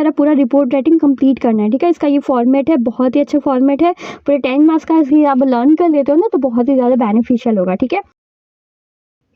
सारा पूरा report writing complete करना है, ठीक है। इसका ये फॉर्मेट है, बहुत ही अच्छा फॉर्मेट है, पूरे 10 मार्क्स का आप लर्न कर लेते हो ना तो बहुत ही ज़्यादा बेनिफिशियल होगा, ठीक है।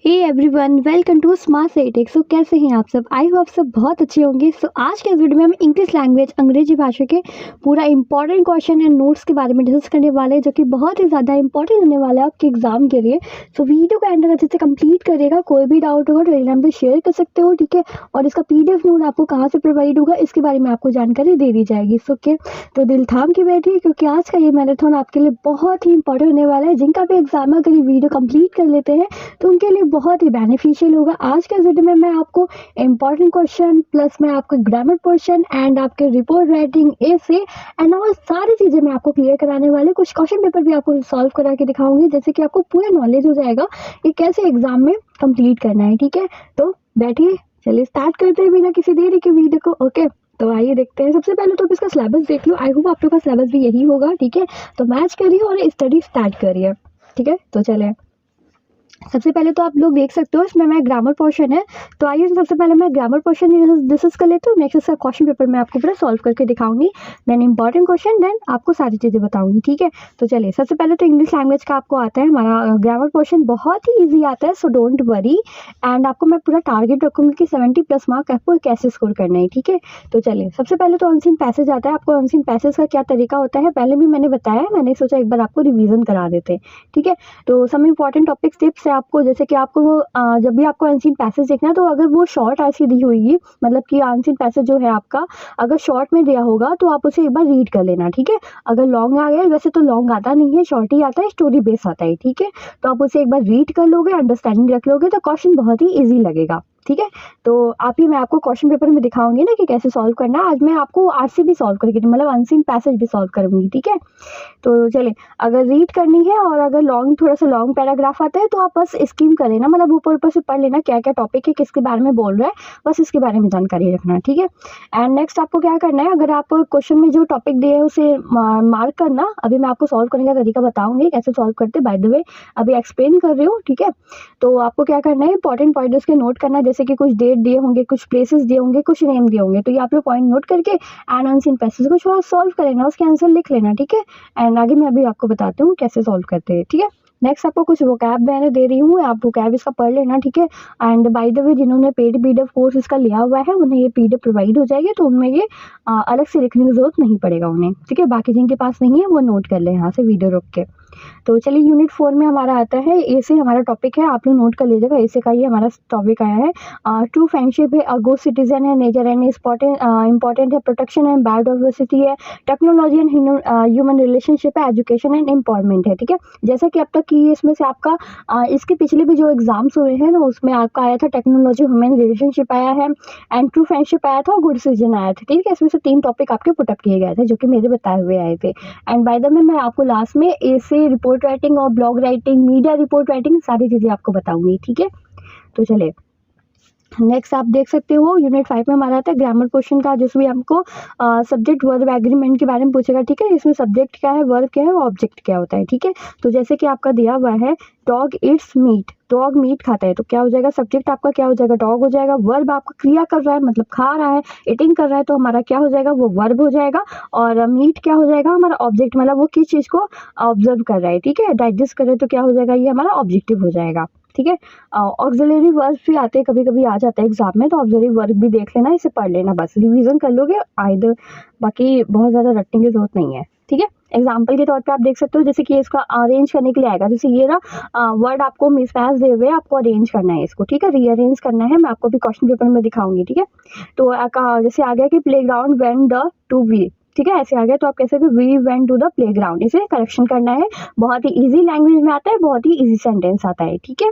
Hey everyone, welcome to smart सेटिक। सो कैसे हैं आप सब? आई होप आप सब बहुत अच्छे होंगे। सो आज के इस वीडियो में हम इंग्लिश लैंग्वेज अंग्रेजी भाषा के पूरा इंपॉर्टेंट क्वेश्चन एंड नोट्स के बारे में डिस्कस करने वाले हैं, जो कि बहुत ही ज़्यादा इंपॉर्टेंट होने वाला है आपके एग्जाम के लिए। सो वीडियो को एंड अच्छे से कंप्लीट करेगा। कोई भी डाउट होगा टेलीग्राम पे शेयर कर सकते हो, ठीक है। और इसका PDF नोट आपको कहाँ से प्रोवाइड होगा इसके बारे में आपको जानकारी दे दी जाएगी। सो ओके, तो दिल थाम के बैठिए क्योंकि आज का ये मैराथन आपके लिए बहुत ही इंपॉर्टेंट होने वाला है। जिनका भी एग्जाम अगर ये वीडियो कंप्लीट कर लेते हैं तो उनके लिए बहुत ही बेनिफिशियल होगा। आज के वीडियो में मैं आपको इंपॉर्टेंट क्वेश्चन प्लस मैं आपको ग्रामर पोर्शन एंड आपके रिपोर्ट राइटिंग ऐसे एंड और सारी चीज़ें मैं आपको क्लियर कराने वाले। कुछ क्वेश्चन पेपर भी आपको सॉल्व करा के दिखाऊंगी, जैसे कि आपको पूरा नॉलेज हो जाएगा कि कैसे एग्जाम में कंप्लीट करना है, ठीक है। तो बैठिए, चलिए स्टार्ट करते हैं बिना किसी देरी के वीडियो को। ओके, तो आइए देखते हैं। सबसे पहले तो इसका सिलेबस देख लो। आई होप आप लोग का सिलेबस भी यही होगा, ठीक है। तो मैच करिए और स्टडी स्टार्ट करिए, ठीक है। तो चले, सबसे पहले तो आप लोग देख सकते हो इसमें मैं ग्रामर पोर्शन है। तो आइए सबसे पहले मैं ग्रामर पोर्शन डिस्कस कर लेती हूँ। नेक्स्ट इसका क्वेश्चन पेपर मैं आपको पूरा सॉल्व करके दिखाऊंगी, देन इंपॉर्टेंट क्वेश्चन, देन आपको सारी चीज़ें बताऊंगी, ठीक है। तो चलिए, सबसे पहले तो इंग्लिश लैंग्वेज का आपको आता है। हमारा ग्रामर पोर्शन बहुत ही ईजी आता है, सो डोंट वरी। एंड आपको मैं पूरा टारगेट रखूंगी कि 70+ मार्क आपको कैसे स्कोर करना है, ठीक है। तो चलिए, सबसे पहले तो अनसीन पैसेज आता है। आपको अनसीन पैसेज का क्या तरीका होता है पहले भी मैंने बताया, मैंने सोचा एक बार आपको रिविजन करा देते हैं, ठीक है। तो सम इंपॉर्टेंट टॉपिक्स टिप्स है आपको, जैसे कि आपको जब भी आपको अनसीन पैसेज देखना है तो अगर वो शॉर्ट ऐसी दी हुई, मतलब कि अनसीन पैसेज जो है आपका अगर शॉर्ट में दिया होगा तो आप उसे एक बार रीड कर लेना, ठीक है। अगर लॉन्ग आ गया, वैसे तो लॉन्ग आता नहीं है, शॉर्ट ही आता है, स्टोरी बेस आता है, ठीक है। तो आप उसे एक बार रीड कर लोगे, अंडरस्टैंडिंग रख लोगे तो क्वेश्चन बहुत ही ईजी लगेगा, ठीक है। तो आप ही मैं आपको क्वेश्चन पेपर में दिखाऊंगी ना कि कैसे सॉल्व करना है। आज मैं आपको आरसी भी सॉल्व करके, मतलब अनसीन पैसेज भी सॉल्व करूंगी, ठीक है। तो चले, अगर रीड करनी है और अगर लॉन्ग, थोड़ा सा लॉन्ग पैराग्राफ आता है तो आप बस स्किम कर लेना, मतलब ऊपर ऊपर से पढ़ लेना क्या क्या टॉपिक है, किसके बारे में बोल रहा है, बस इसके बारे में जानकारी रखना, ठीक है। एंड नेक्स्ट आपको क्या करना है, अगर आप क्वेश्चन में जो टॉपिक दिए है उसे मार्क करना। अभी मैं आपको सॉल्व करने का तरीका बताऊंगी कैसे सॉल्व करते, बाय द वे अभी एक्सप्लेन कर रही हूँ, ठीक है। तो आपको क्या करना है, इंपॉर्टेंट पॉइंट उसके नोट करना, जैसे कि कुछ डेट दिए होंगे, कुछ प्लेसेस दिए होंगे, कुछ नेम दिए होंगे, तो ये आप लोग पॉइंट नोट करके एंड अनसीन पैसेज को सॉल्व कर लेना, उसके आंसर लिख लेना, ठीक है। एंड आगे मैं अभी आपको बताती हूँ कैसे सॉल्व करते हैं, ठीक है। नेक्स्ट आपको कुछ वोकैब मैंने दे रही हूँ, आप वोकैब इसका पढ़ लेना, ठीक है। एंड बाय द वे जिन्होंने पेड PDF कोर्स इसका लिया हुआ है उन्हें ये PDF प्रोवाइड हो जाएगी, तो उनमें ये अलग से लिखने की जरूरत नहीं पड़ेगा उन्हें, ठीक है। बाकी जिनके पास नहीं है वो नोट कर ले यहाँ से वीडियो रोक के। तो चलिए, यूनिट 4 में हमारा आता है ए से, हमारा टॉपिक है, आप लोग नोट कर लीजिएगा। ए से का ये हमारा टॉपिक आया है, ट्रू फ्रेंडशिप है, अ गुड सिटीजन है, नेचर एंड इंपॉर्टेंट है, प्रोटेक्शन है, बायोडाइवर्सिटी है, टेक्नोलॉजी एंड ह्यूमन रिलेशनशिप है, एजुकेशन एंड एम्पावरमेंट है, ठीक है। जैसा कि अब तक की इसमें से आपका इसके पिछले भी जो एग्जाम्स हुए हैं ना उसमें आपका आया था टेक्नोलॉजी, ह्यूमन रिलेशनशिप आया है, एंड ट्रू फ्रेंडशिप आया था और गुड सिटीजन आया था, ठीक है। इसमें से 3 टॉपिक आपके पुटअप किए गए थे जो कि मेरे बताए हुए आए थे। एंड बाय द वे मैं आपको लास्ट में ए से रिपोर्ट राइटिंग और blog writing, media report writing, सारी चीजें आपको बताऊंगी, ठीक है। तो चले, नेक्स्ट आप देख सकते हो यूनिट 5 में हमारा आता है ग्रामर क्वेश्चन का, जिसमें हमको सब्जेक्ट वर्ब एग्रीमेंट के बारे में पूछेगा, ठीक है। इसमें सब्जेक्ट क्या है, वर्ब क्या है, ऑब्जेक्ट क्या होता है, ठीक है। तो जैसे कि आपका दिया हुआ है dog eats meat, dog meat खाता है, तो क्या हो जाएगा, सब्जेक्ट आपका क्या हो जाएगा, डॉग हो जाएगा। वर्ब आपका क्रिया कर रहा है, मतलब खा रहा है, ईटिंग कर रहा है, तो हमारा क्या हो जाएगा, वो वर्ब हो जाएगा। और मीट क्या हो जाएगा, हमारा ऑब्जेक्ट, मतलब वो किस चीज़ को ऑब्जर्व कर रहा है, ठीक है, डाइजेस्ट कर रहा है, तो क्या हो जाएगा, ये हमारा ऑब्जेक्टिव हो जाएगा, ठीक है। ऑक्सिलरी वर्ब भी आते हैं, कभी कभी आ जाता है एग्जाम में, तो ऑक्सिलरी वर्ब भी देख लेना, इसे पढ़ लेना, बस रिवीजन कर लोगे आइदर, बाकी बहुत ज़्यादा रटने की जरूरत नहीं है, ठीक है। एग्जाम्पल के तौर पे आप देख सकते हो, जैसे कि इसका अरेंज करने के लिए आएगा, जैसे ये ना वर्ड आपको मिसमैच दे हुए, आपको अरेंज करना है इसको, ठीक है, रीअरेंज करना है, मैं आपको भी क्वेश्चन पेपर में दिखाऊंगी, ठीक है। तो जैसे आ गया कि playground when the to we, ठीक है, ऐसे आ गया, तो आप कैसे we went to the playground, इसे करेक्शन करना है। बहुत ही इजी लैंग्वेज में आता है, बहुत ही इजी सेंटेंस आता है, ठीक है।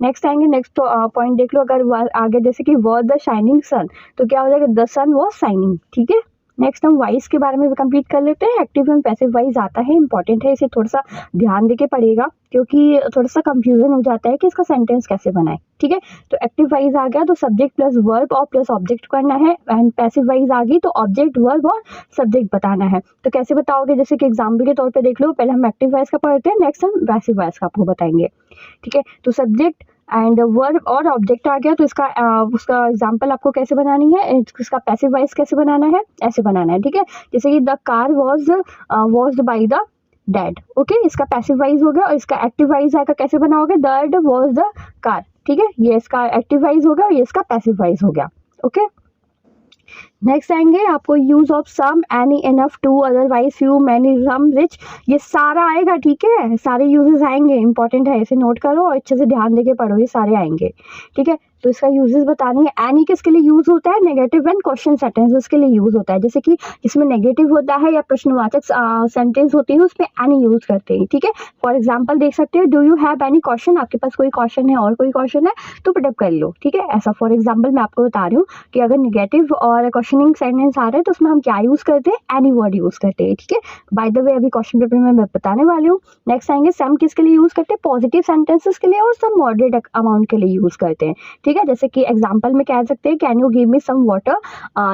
नेक्स्ट आएंगे, नेक्स्ट पॉइंट देख लो, अगर आगे जैसे कि वॉज द शाइनिंग सन, तो क्या हो जाएगा, द सन वॉज शाइनिंग, ठीक है। नेक्स्ट हम वाइज के बारे में भी कंप्लीट कर लेते हैं। एक्टिव एंड पैसिव वाइज आता है, इंपॉर्टेंट है, इसे थोड़ा सा ध्यान देके पढ़ेगा क्योंकि थोड़ा सा कंफ्यूजन हो जाता है कि इसका सेंटेंस कैसे बनाए, ठीक है। तो एक्टिव वाइज आ गया तो सब्जेक्ट प्लस वर्ब और प्लस ऑब्जेक्ट करना है, एंड पैसिव वाइज आ गई तो ऑब्जेक्ट, वर्ब और सब्जेक्ट बताना है। तो कैसे बताओगे, जैसे कि एग्जाम्पल के तौर पर देख लो, पहले हम एक्टिव वाइज का पढ़ते हैं, नेक्स्ट हम पैसिव वाइज का आपको बताएंगे, ठीक है। तो सब्जेक्ट एंड वर्ब और ऑब्जेक्ट आ गया तो इसका उसका एग्जाम्पल आपको कैसे बनानी है, इसका पैसिव वॉइस कैसे बनाना है, ऐसे बनाना है, ठीक है। जैसे कि the car washed by the dad, okay, इसका पैसिव वॉइस हो गया। और इसका एक्टिव वॉइस आएगा, कैसे बनाओगे, दैट वॉज द कार, ठीक है, ये इसका एक्टिव वॉइस हो गया और ये इसका पैसिव वॉइस हो गया, ओके। नेक्स्ट आएंगे आपको use of some, any, enough, too, otherwise, few, many, some, rich, ये सारा आएगा, ठीक है, सारे यूजेस आएंगे, इंपॉर्टेंट है, इसे नोट करो और अच्छे से ध्यान देके पढ़ो, ये सारे आएंगे, ठीक है। तो इसका यूजेस बतानी है। एनी किसके लिए यूज होता है, नेगेटिव एंड क्वेश्चन सेंटेंसेस के लिए यूज होता है, जैसे कि इसमें नेगेटिव होता है या प्रश्नवाचक सेंटेंस होती है उसमें एनी यूज करते हैं, ठीक है। फॉर एग्जाम्पल देख सकते हो, do you have any question, आपके पास कोई क्वेश्चन है और कोई क्वेश्चन है तो पुट अप कर लो, ठीक है। ऐसा फॉर एग्जाम्पल मैं आपको बता रही हूँ कि अगर नेगेटिव और क्वेश्चनिंग सेंटेंस आ रहे हैं तो उसमें हम क्या यूज करते हैं, एनी वर्ड यूज करते हैं, ठीक है। बाय द वे अभी क्वेश्चन पेपर में मैं बताने वाली हूँ। नेक्स्ट आएंगे सम, किसके लिए यूज करते हैं, पॉजिटिव सेंटेंसेस के लिए, और सम मॉडरेट अमाउंट के लिए यूज करते हैं, ठीक है। जैसे कि एग्जाम्पल में कह सकते हैं, can you give me some water,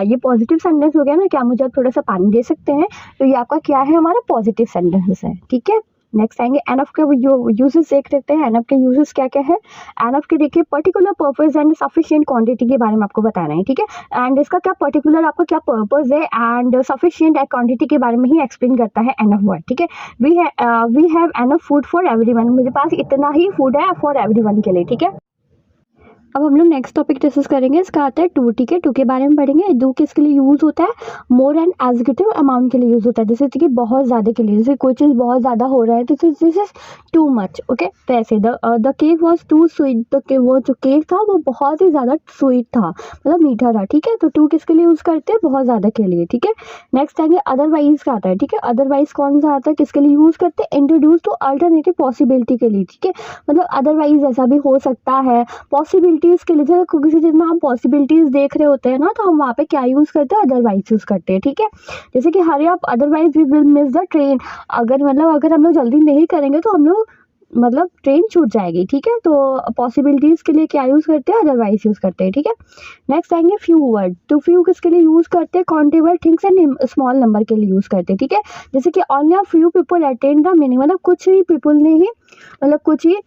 ये पॉजिटिव सेंटेंस हो गया ना, क्या मुझे थोड़ा सा पानी दे सकते हैं, तो ये आपका क्या है, हमारा पॉजिटिव सेंटेंसेस है, ठीक है। नेक्स्ट आएंगे एनफ के यूजेस देख सकते हैं, एनफ के यूजेस क्या क्या है। एनफ के देखिए particular purpose and sufficient quantity के बारे में आपको बताना है, ठीक है। एंड इसका क्या पर्टिकुलर आपका क्या पर्पस है एंड सफिशिएंट क्वांटिटी के बारे में ही एक्सप्लेन करता है एनफ वर्ड, ठीक है। We have enough food for everyone, मुझे पास इतना ही फूड है फॉर एवरीवन के लिए, ठीक है। अब हम लोग नेक्स्ट टॉपिक डिस्कस करेंगे, इसका आता है टू, ठीक है। टू के बारे में पढ़ेंगे। डू किसके लिए यूज होता है, मोर एंड एग्जीक्यूटिव अमाउंट के लिए यूज होता है, जैसे कि बहुत ज्यादा के लिए, जैसे कोई चीज बहुत ज्यादा हो रहा है, this is too much, okay. तो ऐसे the cake was too sweet, वो जो केक था वो बहुत ही ज्यादा स्वीट था, मतलब मीठा था, ठीक है। तो टू किसके लिए यूज करते हैं, बहुत ज्यादा के लिए, ठीक है। नेक्स्ट आएंगे अदरवाइज का आता है, ठीक है। अदरवाइज कौन सा आता है, किसके लिए यूज करते हैं, इंट्रोड्यूस टू अल्टरनेटिव पॉसिबिलिटी के लिए, ठीक है। मतलब अदरवाइज ऐसा भी हो सकता है, पॉसिबिलिटीज के लिए, जब किसी चीज में हम पॉसिबिलिटीज देख रहे होते हैं ना, तो हम वहाँ पे क्या यूज करते हैं, अदरवाइज यूज करते हैं, ठीक है। जैसे कि hurry up, otherwise we will miss the train, अगर हम लोग जल्दी नहीं करेंगे तो हम लोग ट्रेन छूट जाएगी, ठीक है। तो पॉसिबिलिटीज के लिए क्या यूज करते हैं, अदरवाइज यूज करते हैं, ठीक है। नेक्स्ट आएंगे फ्यू वर्ड, तो फ्यू किसके लिए यूज करते हैं, countable things and small number के लिए यूज करते हैं, ठीक है। जैसे कि only a few people attend the meeting, मतलब कुछ ही पीपल ने ही, कुछ ही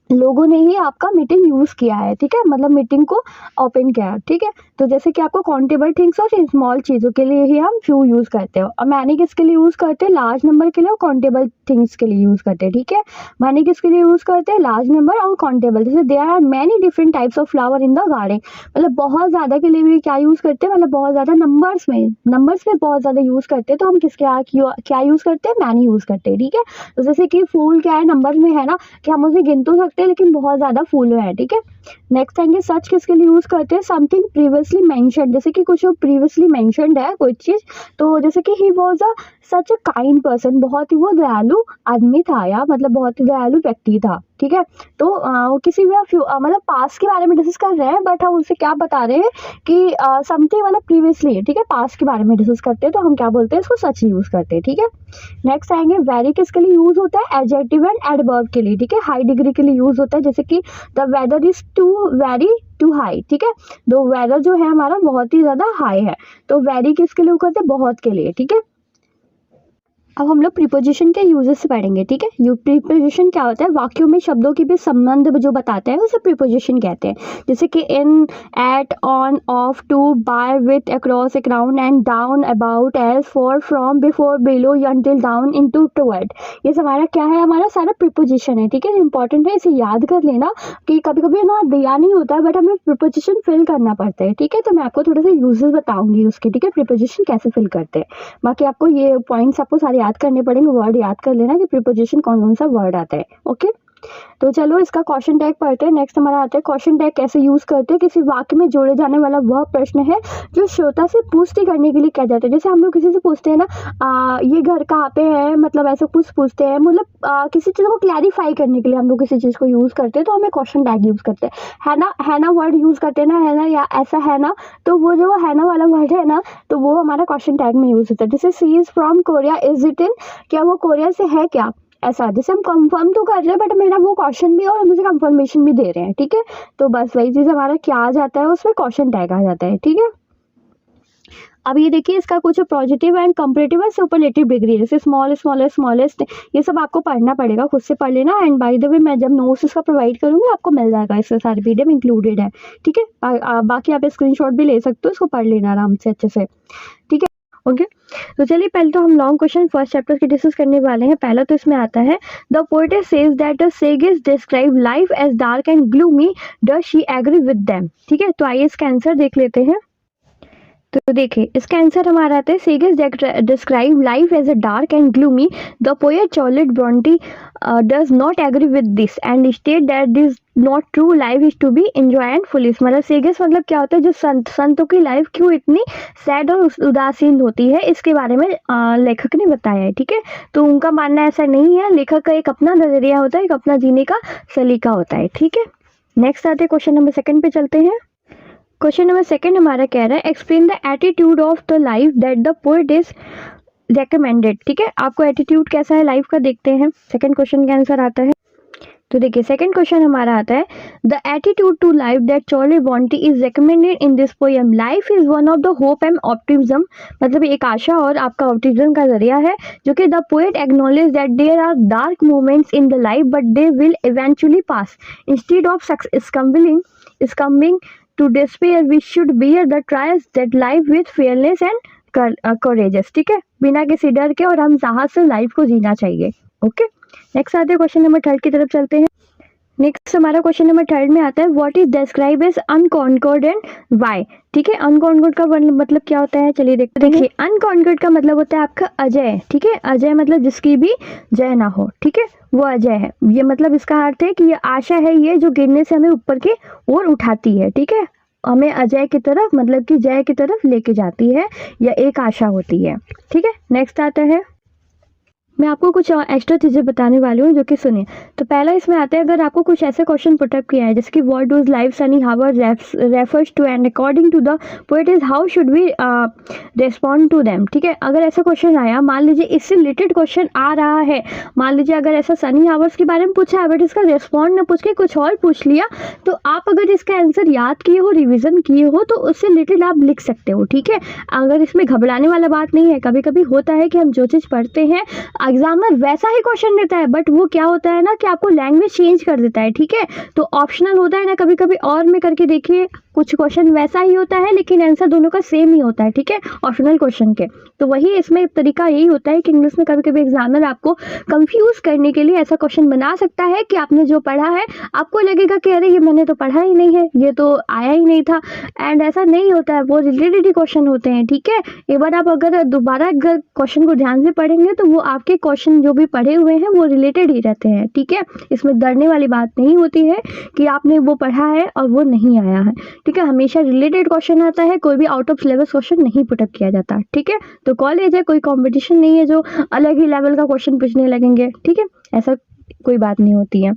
लोगों ने ही आपका मीटिंग यूज किया है, ठीक है, मतलब मीटिंग को ओपन किया है, ठीक है। तो जैसे कि आपको काउंटेबल थिंग्स और स्मॉल चीजों के लिए ही हम फ्यू यूज करते हो। और मैनी किसके लिए यूज करते हैं, लार्ज नंबर के लिए और काउंटेबल थिंग्स के लिए यूज करते हैं, ठीक है। मैनी किसके लिए यूज करते हैं, लार्ज नंबर और काउंटेबल, जैसे there are many different types of flower in the garden, मतलब बहुत ज्यादा के लिए भी क्या यूज करते हैं, मतलब बहुत ज्यादा नंबर्स में बहुत ज्यादा यूज करते हैं, तो हम किसके क्या यूज करते हैं, मैनी यूज करते हैं, ठीक है। तो जैसे कि फूल क्या है, नंबर में है ना, कि हम उसे गिन तो सकते हैं लेकिन बहुत ज्यादा फूल है, ठीक है। नेक्स्ट आएंगे सच किसके लिए यूज करते हैं, समथिंग प्रीवियसली मेंशन्ड, जैसे कि कुछ प्रीवियसली मेंशन्ड है कोई चीज, तो जैसे कि he was a such a kind person, बहुत ही वो दयालु आदमी था, या मतलब बहुत ही दयालु व्यक्ति था, ठीक है। तो किसी भी मतलब पास्ट के बारे में डिस्कस कर रहे हैं, बट हम उससे क्या बता रहे हैं कि समथिंग मतलब प्रीवियसली, ठीक है, पास्ट के बारे में डिस्कस करते हैं, तो हम क्या बोलते हैं, इसको सच यूज करते हैं, ठीक है। नेक्स्ट आएंगे वेरी किसके लिए यूज होता है, एडजेक्टिव एंड एडवर्ब के लिए, ठीक है, हाई डिग्री के लिए यूज होता है, जैसे कि the weather is too very too high, ठीक है। तो वेदर जो है हमारा बहुत ही ज्यादा हाई है, तो वेरी किसके लिए करते हैं, बहुत के लिए, ठीक है। अब हम लोग प्रीपोजिशन के यूजेस से पढ़ेंगे, ठीक है। प्रीपोजिशन क्या होता है, वाक्यों में शब्दों के बीच संबंध जो बताते हैं उसे प्रीपोजिशन कहते हैं, जैसे कि in, at, on, of, to, by, with, across, around and down, about, as, for, from, before, below, until, down, into, toward, ये हमारा क्या है, हमारा सारा प्रीपोजिशन है, ठीक है। इंपॉर्टेंट है, इसे याद कर लेना कि कभी कभी ना दिया नहीं होता है बट हमें प्रीपोजिशन फिल करना पड़ता है, ठीक है। तो मैं आपको थोड़ा सा यूजेस बताऊंगी उसके, ठीक है, प्रीपोजिशन कैसे फिल करते हैं। बाकी आपको ये पॉइंट्स आपको सारे याद करने पड़ेंगे, वर्ड याद कर लेना कि प्रीपोजिशन कौन कौन सा वर्ड आता है, ओके। तो चलो इसका क्वेश्चन टैग पढ़ते हैं। नेक्स्ट हमारा आता है क्वेश्चन टैग कैसे यूज करते हैं, किसी वाक्य में जोड़े जाने वाला वह प्रश्न है जो श्रोता से पुष्टि करने के लिए किया जाता है, जैसे हम लोग किसी से पूछते हैं ना, ये घर कहाँ पे है, मतलब ऐसा कुछ पूछते हैं, मतलब किसी चीज को क्लैरिफाई करने के लिए हम लोग किसी चीज को यूज करते हैं, तो हमें क्वेश्चन टैग यूज करते हैं, है ना वर्ड यूज करते हैं ना, है ना, या ऐसा है ना, तो वो जो है ना वाला वर्ड है ना, तो वो हमारा क्वेश्चन टैग में यूज होता है। जैसे she is from Korea, is it in, क्या वो कोरिया से है क्या, ऐसा, जैसे हम कंफर्म तो कर रहे हैं बट मेरा वो क्वेश्चन भी है और मुझे कंफर्मेशन भी दे रहे हैं, ठीक है। तो बस वही चीज हमारा क्या आ जाता है, उसमें क्वेश्चन टैग आ जाता है, ठीक है। अब ये देखिए इसका कुछ पॉजिटिव एंड कंपैरेटिव और सुपरलेटिव डिग्री, जैसे स्मॉल स्मॉलेस्ट स्मॉलेस्ट, ये सब आपको पढ़ना पड़ेगा, खुद से पढ़ लेना। एंड बाय द वे मैं जब नोट्स इसका प्रोवाइड करूँगी आपको मिल जाएगा, इससे सारे पीडीएफ इंक्लूडेड है, ठीक है। बाकी आप स्क्रीनशॉट भी ले सकते हो, इसको पढ़ लेना आराम से अच्छे से, ठीक है। ओके तो चलिए पहले तो हम लॉन्ग क्वेश्चन फर्स्ट चैप्टर की डिस्कस करने वाले हैं। पहला तो इसमें आता है, द पोएट सेज दैट सेगिस describe life as dark and gloomy, does she agree with them, ठीक है। तो आइए इसका आंसर देख लेते हैं। तो देखिए इसका आंसर हमारा आता है, सेगिस describe life as a dark and gloomy, the poet Charlotte Bronte does not agree with this and state that this not true, life is to be enjoy and foolish. मतलब सेगिस मतलब क्या होता है, जो संतों की लाइफ क्यों इतनी सैड और उदासीन होती है, इसके बारे में लेखक ने बताया है, ठीक है। तो उनका मानना ऐसा नहीं है, लेखक का एक अपना नजरिया होता है, एक अपना जीने का सलीका होता है, ठीक है। नेक्स्ट आते हैं क्वेश्चन नंबर 2 पे चलते हैं। क्वेश्चन नंबर 2 हमारा कह रहा है, explain the attitude of the life that the poet is recommended, ठीक है। आपको एटीट्यूड कैसा है लाइफ का देखते हैं, सेकंड क्वेश्चन का आंसर आता है। तो देखिए सेकंड क्वेश्चन हमारा आता है, the attitude to life that Charlotte Bronte is recommended in this poem, life is one of the hope and optimism, मतलब एक आशा और आपका ऑप्टिमिज्म का जरिया है, जो कि the poet acknowledge that there are dark moments in the life but they will eventually pass, instead of succumbing to despair we should bear the trials that life with fearless and courageous, ठीक है। बिना किसी डर के और हम साहस से लाइफ को जीना चाहिए, ओके। नेक्स्ट आते हैं क्वेश्चन नंबर 3 की तरफ चलते हैं। नेक्स्ट हमारा क्वेश्चन नंबर 3 में आता है, what is describe as unconquered and why, ठीक है। अनकॉन्कर्ड का मतलब क्या होता है, चलिए देखते हैं। देखिए अनकॉन्कर्ड का मतलब होता है आपका अजय, ठीक है। अजय मतलब जिसकी भी जय ना हो, ठीक है, वो अजय है। ये मतलब इसका अर्थ है कि ये आशा है, ये जो गिरने से हमें ऊपर की ओर उठाती है, ठीक है, हमें अजय की तरफ मतलब कि जय की तरफ लेके जाती है, या एक आशा होती है, ठीक है। नेक्स्ट आता है, मैं आपको कुछ एक्स्ट्रा चीज़ें बताने वाली हूँ, जो कि सुनिए। तो पहला इसमें आता है, अगर आपको कुछ ऐसे क्वेश्चन पुटअप किया है जैसे कि what does life sunny hour refers to and according to the poet is how should we respond to them, ठीक है। अगर ऐसा क्वेश्चन आया, मान लीजिए इससे रिलेटेड क्वेश्चन आ रहा है, मान लीजिए अगर ऐसा सनी हावर्स के बारे में पूछा है बट इसका रिस्पॉन्ड न पूछ के कुछ और पूछ लिया, तो आप अगर इसका आंसर याद किए हो, रिविजन किए हो, तो उससे रिलेटेड आप लिख सकते हो, ठीक है। अगर इसमें घबराने वाला बात नहीं है। कभी कभी होता है कि हम जो चीज़ पढ़ते हैं एग्जामिनर वैसा ही क्वेश्चन देता है, बट वो क्या होता है ना कि आपको लैंग्वेज चेंज कर देता है, ठीक है। तो ऑप्शनल होता है ना कभी कभी, और में करके देखिए कुछ क्वेश्चन वैसा ही होता है लेकिन आंसर दोनों का सेम ही होता है, ठीक है, ऑप्शनल क्वेश्चन के। तो वही इसमें तरीका यही होता है कि इंग्लिश में कभी कभी एग्जामिनर आपको कंफ्यूज करने के लिए ऐसा क्वेश्चन बना सकता है कि आपने जो पढ़ा है आपको लगेगा कि अरे ये मैंने तो पढ़ा ही नहीं है, ये तो आया ही नहीं था, एंड ऐसा नहीं होता है, वो रिलेटेड ही क्वेश्चन होते हैं, ठीक है। एक बार आप अगर दोबारा अगर क्वेश्चन को ध्यान से पढ़ेंगे तो वो आपके क्वेश्चन जो भी पढ़े हुए हैं वो रिलेटेड ही रहते हैं, ठीक है। इसमें डरने वाली बात नहीं होती है कि आपने वो पढ़ा है और वो नहीं आया है, ठीक है। हमेशा रिलेटेड क्वेश्चन आता है, कोई भी आउट ऑफ सिलेबस क्वेश्चन नहीं पुटअप किया जाता, ठीक है। तो कॉलेज है, कोई कंपटीशन नहीं है जो अलग ही लेवल का क्वेश्चन पूछने लगेंगे, ठीक है, ऐसा कोई बात नहीं होती है।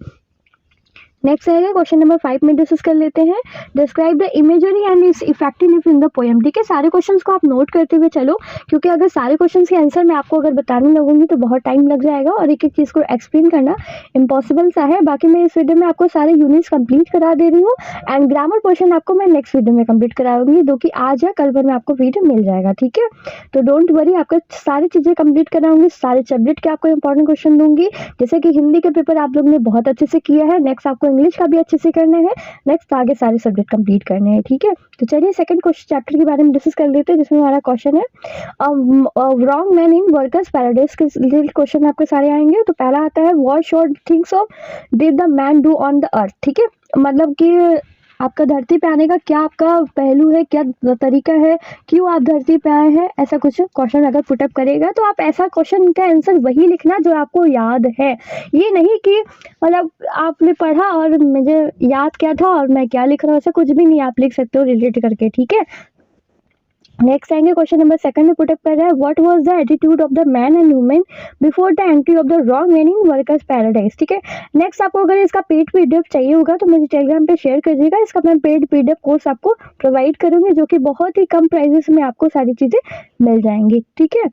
नेक्स्ट है क्वेश्चन नंबर 5 में डिस्कस कर लेते हैं, describe the imagery and it's effectiveness in the poem, ठीक है। सारे क्वेश्चंस को आप नोट करते हुए चलो, क्योंकि अगर सारे क्वेश्चंस के आंसर मैं आपको अगर बताने लगूंगी तो बहुत टाइम लग जाएगा और एक एक चीज़ को एक्सप्लेन करना इम्पॉसिबल सा है। बाकी मैं इस वीडियो में आपको सारे यूनिट्स कंप्लीट करा दे रही हूँ, एंड ग्रामर पोर्शन आपको मैं नेक्स्ट वीडियो में कंप्लीट कराऊंगी, जो कि आज या कल पर में आपको वीडियो मिल जाएगा, ठीक है। तो डोंट वरी, आपको सारी चीज़ें कंप्लीट कराऊंगी, सारे सब्जेक्ट के आपको इंपॉर्टेंट क्वेश्चन दूंगी। जैसे कि हिंदी के पेपर आप लोग ने बहुत अच्छे से किया है, नेक्स्ट आपको इंग्लिश का भी अच्छे से करना है, नेक्स्ट आगे सारे सब्जेक्ट कंप्लीट करने हैं, ठीक है। तो चलिए सेकंड क्वेश्चन चैप्टर के बारे में डिस्कस कर लेते हैं, जिसमें हमारा क्वेश्चन है रॉन्ग मैन इन वर्कर्स पैराडाइज के रिलेटेड क्वेश्चन आपके सारे आएंगे। तो पहला आता है, what should things of did the man do on the earth, ठीक है। मतलब कि आपका धरती पे आने का क्या आपका पहलू है, क्या तरीका है, क्यों आप धरती पे आए हैं, ऐसा कुछ क्वेश्चन अगर पुटअप करेगा तो आप ऐसा क्वेश्चन का आंसर वही लिखना जो आपको याद है। ये नहीं कि मतलब आपने पढ़ा और मुझे याद क्या था और मैं क्या लिख रहा हूँ, ऐसा कुछ भी नहीं, आप लिख सकते हो रिलेट करके, ठीक है। नेक्स्ट आएंगे क्वेश्चन नंबर 2 में पुटअप कर रहा है, what was the attitude of the man and women before the entry of the wrong man in workers paradise, ठीक है। नेक्स्ट आपको अगर इसका पेड पीडीएफ चाहिए होगा तो मुझे टेलीग्राम पे शेयर कीजिएगा, इसका मैं पेड पीडीएफ कोर्स आपको प्रोवाइड करूंगी, जो कि बहुत ही कम प्राइजेस में आपको सारी चीज़ें मिल जाएंगी, ठीक है।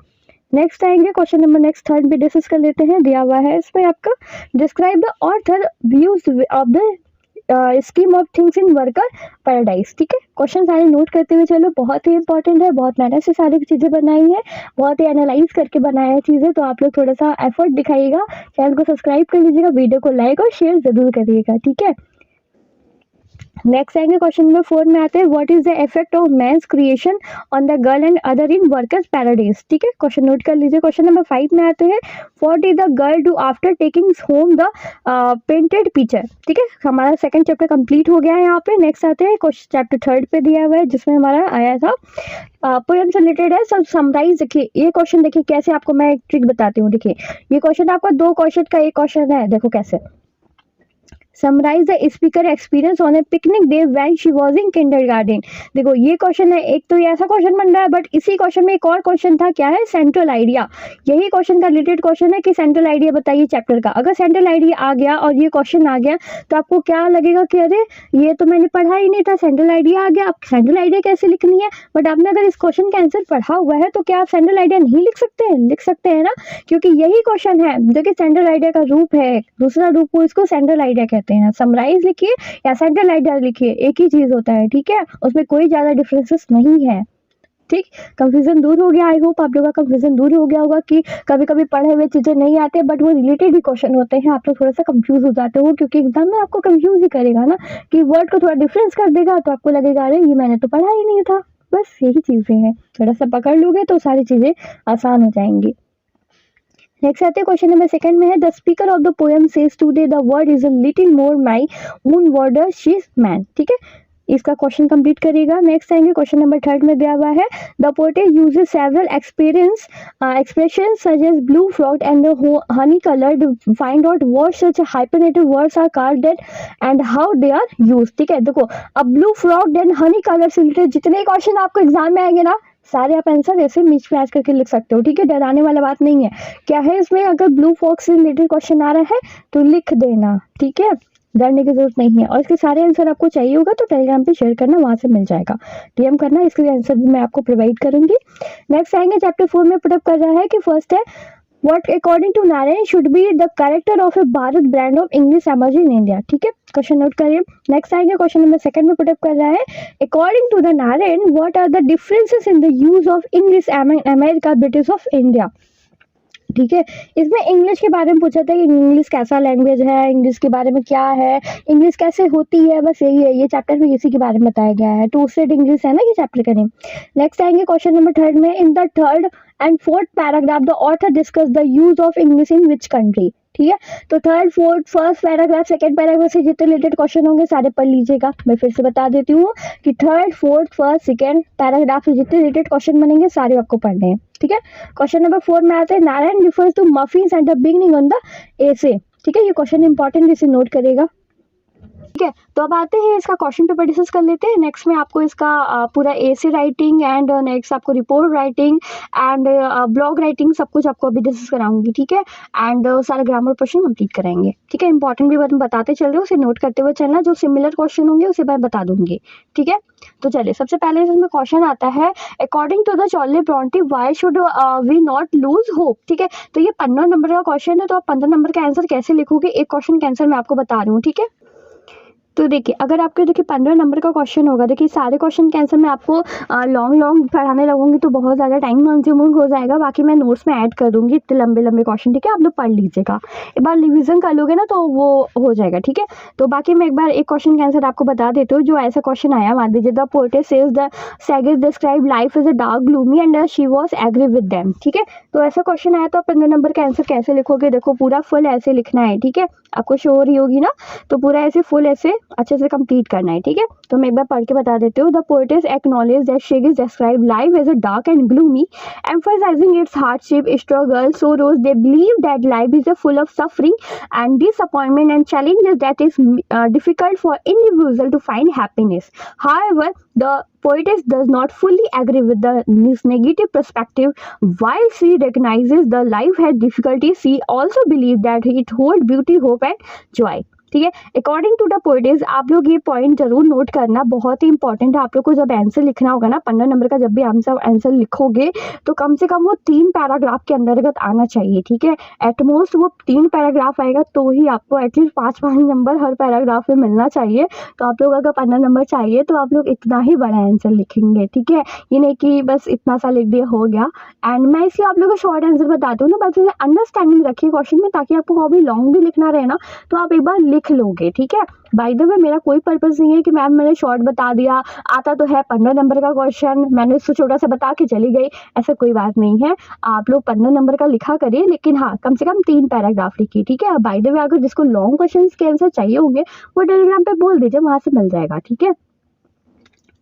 नेक्स्ट आएंगे क्वेश्चन नंबर नेक्स्ट 3 पे डिस्कस कर लेते हैं, दिया हुआ है इसमें आपका, describe the author views of the scheme of things in worker paradise. ठीक है, क्वेश्चन सारे नोट करते हुए चलो, बहुत ही इंपॉर्टेंट है, बहुत मेहनत से सारी चीज़ें बनाई है, बहुत ही एनालाइज करके बनाया है चीज़ें, तो आप लोग थोड़ा सा एफर्ट दिखाइएगा, चैनल को सब्सक्राइब कर लीजिएगा, वीडियो को लाइक और शेयर जरूर करिएगा। ठीक है, नेक्स्ट आएंगे क्वेश्चन नंबर 4 में आते हैं, what is the effect of man's creation on the girl and other in workers paradise. ठीक है, क्वेश्चन नोट कर लीजिए। क्वेश्चन नंबर 5 में आते हैं, what is the girl do after taking home the painted picture. ठीक है, हमारा सेकंड चैप्टर कंप्लीट हो गया है यहाँ पे। नेक्स्ट आते हैं क्वेश्चन चैप्टर 3 पे दिया हुआ है, जिसमें हमारा आया था पोएम से रिलेटेड है। सब समराइज देखिए, ये क्वेश्चन देखिए कैसे, आपको मैं एक ट्रिक बताती हूँ। देखिए ये क्वेश्चन आपका 2 क्वेश्चन का एक क्वेश्चन है, देखो कैसे। Summarise the speaker experience on a picnic day when she was in kindergarten. देखो ये क्वेश्चन है, एक तो ये ऐसा क्वेश्चन बन रहा है, बट इसी क्वेश्चन में एक और क्वेश्चन था, क्या है, सेंट्रल आइडिया। यही क्वेश्चन का रिलेटेड क्वेश्चन है कि सेंट्रल आइडिया बताइए चैप्टर का। अगर सेंट्रल आइडिया आ गया और ये क्वेश्चन आ गया तो आपको क्या लगेगा कि अरे ये तो मैंने पढ़ा ही नहीं था, सेंट्रल आइडिया आ गया, अब सेंट्रल आइडिया कैसे लिखनी है। बट आपने अगर इस क्वेश्चन का आंसर पढ़ा हुआ है तो क्या आप सेंट्रल आइडिया नहीं लिख सकते हैं? लिख सकते हैं ना, क्योंकि यही क्वेश्चन है जो कि सेंट्रल आइडिया का रूप है, दूसरा रूप को इसको सेंट्रल आइडिया कहते हैं। समराइज लिखिए या सेंट्रल आइडिया लिखिए, एक ही चीज होता है। ठीक है, उसमें कोई ज्यादा डिफरेंसेस नहीं है। ठीक, कंफ्यूजन दूर हो गया। आई होप आप लोगों का कंफ्यूजन दूर हो गया होगा कि कभी कभी पढ़े हुए चीजें नहीं आते बट वो रिलेटेड ही क्वेश्चन होते हैं, आप लोग थोड़ा सा कंफ्यूज हो जाते हो, क्योंकि एग्जाम में आपको कंफ्यूज ही करेगा ना, कि वर्ड को थोड़ा डिफरेंस कर देगा तो आपको लगेगा अरे ये मैंने तो पढ़ा ही नहीं था। बस यही चीजें हैं, थोड़ा सा पकड़ लोगे तो सारी चीजें आसान हो जाएंगी। नेक्स्ट आते हैं क्वेश्चन नंबर 2 में है, the speaker of the poem says today the word is a little more my own word she is man. ठीक है, इसका क्वेश्चन कंप्लीट करेगा। नेक्स्ट आएंगे क्वेश्चन नंबर 3 में दिया हुआ है, the poet uses several expressions such as blue frog and honey coloured, find out what such hypernative words are called and how they are used. ठीक है, देखो अब blue frog and Honey colour से related जितने क्वेश्चन आपको exam में आएंगे ना, सारे आप आंसर ऐसे मिक्स मैच करके लिख सकते हो। ठीक है, डराने वाला बात नहीं है। क्या है इसमें, अगर ब्लू फॉक्स से रिलेटेड क्वेश्चन आ रहा है तो लिख देना। ठीक है, डरने की जरूरत नहीं है। और इसके सारे आंसर आपको चाहिए होगा तो टेलीग्राम पे शेयर करना, वहां से मिल जाएगा, डीएम करना, इसके आंसर भी मैं आपको प्रोवाइड करूंगी। नेक्स्ट आएंगे चैप्टर 4 में पुटअप कर रहा है कि फर्स्ट है, What according to Narayan should be the character of a Bharat brand of English emerging in India। ठीक है, क्वेश्चन नोट करिए। नेक्स्ट आएंगे क्वेश्चन नंबर 2 में पुटअप कर रहा है, according to the Narayan what are the differences in the use of English America British of India. ठीक है, इसमें इंग्लिश के बारे में पूछा था कि इंग्लिश कैसा लैंग्वेज है, इंग्लिश के बारे में क्या है, इंग्लिश कैसे होती है, बस यही है, ये चैप्टर में इसी के बारे में बताया गया है। टू स्टेट इंग्लिश है ना ये चैप्टर का नेम। नेक्स्ट आएंगे क्वेश्चन नंबर 3 में, in the 3rd and 4th paragraph the author discuss the use of English in which country. ठीक है, तो 3rd, 4th, first paragraph, second paragraph से जितने रिलेटेड क्वेश्चन होंगे सारे पढ़ लीजिएगा। मैं फिर से बता देती हूँ कि 3rd, 4th, first, second paragraph से जितने रिलेटेड क्वेश्चन बनेंगे सारे आपको पढ़ने हैं। ठीक है, क्वेश्चन नंबर 4 में आते हैं, Narayan refers to muffins at the beginning on the essay. ठीक है, ये क्वेश्चन इंपॉर्टेंट, इसे नोट करेगा। ठीक है, तो अब आते हैं इसका क्वेश्चन पेपर डिस्कस कर लेते हैं। नेक्स्ट में आपको इसका पूरा एसे राइटिंग एंड नेक्स्ट आपको report writing and blog writing सब कुछ आपको अभी डिस्कस कराऊंगी। ठीक है, एंड सारा ग्रामर पोर्शन कंप्लीट कराएंगे। ठीक है, इंपॉर्टेंट भी बताते चल रहे हो, उसे नोट करते हुए चलना, जो सिमिलर क्वेश्चन होंगे उसे मैं बता दूंगी। ठीक है, तो चलिए सबसे पहले इसमें क्वेश्चन आता है, according to the Charlotte Bronte why should we not lose hope. ठीक है, तो ये 15 नंबर का क्वेश्चन है, तो आप 15 नंबर का आंसर कैसे लिखोगे, एक क्वेश्चन का आंसर मैं आपको बता रही हूँ। ठीक है, तो देखिए अगर आपके 15 नंबर का क्वेश्चन होगा, देखिए सारे क्वेश्चन के आंसर मैं आपको लॉन्ग पढ़ाने लगूंगी तो बहुत ज़्यादा टाइम कंज्यूमिंग हो जाएगा, बाकी मैं नोट्स में ऐड कर दूंगी इतने लंबे क्वेश्चन। ठीक है, आप लोग पढ़ लीजिएगा, एक बार रिविजन कर लोगे ना तो वो हो जाएगा। ठीक है, तो बाकी मैं एक बार एक क्वेश्चन का आंसर आपको बता देती हूँ। जो ऐसा क्वेश्चन आया, मान लीजिए द पोएट सेज द सैगेस describe life as a dark gloomy and she was agree with them. ठीक है, तो ऐसा क्वेश्चन आया तो आप 15 नंबर का आंसर कैसे लिखोगे, देखो पूरा फुल ऐसे लिखना है। ठीक है, आपको शो हो रही होगी ना, तो पूरा ऐसे फुल ऐसे अच्छे से कंप्लीट करना है। ठीक है, तो मैं एक बार पढ़ के बता देती हूँ। द पोएट्स एक्नॉलेज दैट शेगिस describe life as a dark and gloomy, emphasizing its hardship, struggle, sorrows. They believe that life is full of suffering and disappointment and challenges that is difficult for individual to find happiness. However, the poetess does not fully agree with this negative perspective. While she recognizes the life has difficulties, she also believes that it holds beauty, hope and joy. ठीक है। According to the पोइटिस, आप लोग ये point जरूर note करना, बहुत ही important है। आप लोग को जब आंसर लिखना होगा ना 15 नंबर का, जब भी आंसर लिखोगे तो कम से कम वो 3 पैराग्राफ के अंतर्गत आना चाहिए, ठीक है। एटमोस्ट वो 3 पैराग्राफ आएगा तो ही आपको एटलीस्ट 5 नंबर हर पैराग्राफ में मिलना चाहिए। तो आप लोग अगर 15 नंबर चाहिए तो आप लोग इतना ही बड़ा आंसर लिखेंगे, ठीक है। ये नहीं कि बस इतना सा लिख दिया हो गया। एंड मैं इसलिए आप लोगों को शॉर्ट आंसर बताती हूँ ना, बस अंडरस्टैंडिंग रखिए क्वेश्चन में, ताकि आपको और भी लॉन्ग भी लिखना रहे ना तो आप एक बार लिख लोगे, ठीक है। बाय द वे मेरा कोई पर्पस नहीं है कि मैम मैंने शॉर्ट बता दिया, आता तो है 15 नंबर का क्वेश्चन, मैंने इसको छोटा सा बता के चली गई, ऐसा कोई बात नहीं है। आप लोग 15 नंबर का लिखा करिए, लेकिन हाँ कम से कम 3 पैराग्राफ लिखिए, ठीक है। बाय द वे अगर जिसको लॉन्ग क्वेश्चन के आंसर चाहिए होंगे वो टेलीग्राम पे बोल दीजिए, वहां से मिल जाएगा, ठीक है।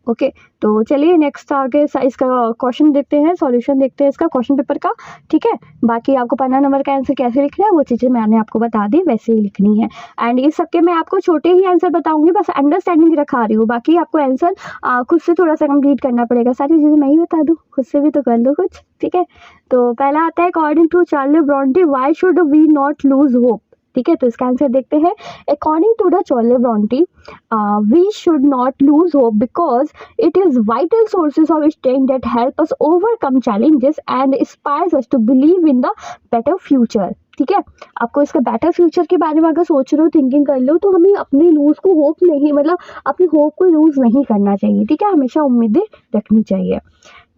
ओके तो चलिए नेक्स्ट आगे इसका क्वेश्चन देखते हैं, सॉल्यूशन देखते हैं इसका क्वेश्चन पेपर का, ठीक है। बाकी आपको 15 नंबर का आंसर कैसे लिखना है वो चीज़ें मैंने आपको बता दी, वैसे ही लिखनी है। एंड इस सबके मैं आपको छोटे ही आंसर बताऊंगी, बस अंडरस्टैंडिंग रखा रही हूँ, बाकी आपको आंसर खुद से थोड़ा सा कंप्लीट करना पड़ेगा। सारी चीज़ें मैं ही बता दूँ, खुद से भी तो कर लो कुछ, ठीक है। तो पहला आता है according to Charlie Bronte why should we not lose hope, ठीक है। तो इसका आंसर देखते हैं। According to the Charlie Bronte we should not lose hope because it is vital sources of strength that help us overcome challenges and inspires us to believe in the better future, ठीक है। आपको इसका better future के बारे में अगर सोच रहे हो, थिंकिंग कर लो, तो हमें अपनी लूज को होप नहीं, मतलब अपनी होप को लूज नहीं करना चाहिए, ठीक है। हमेशा उम्मीदें रखनी चाहिए।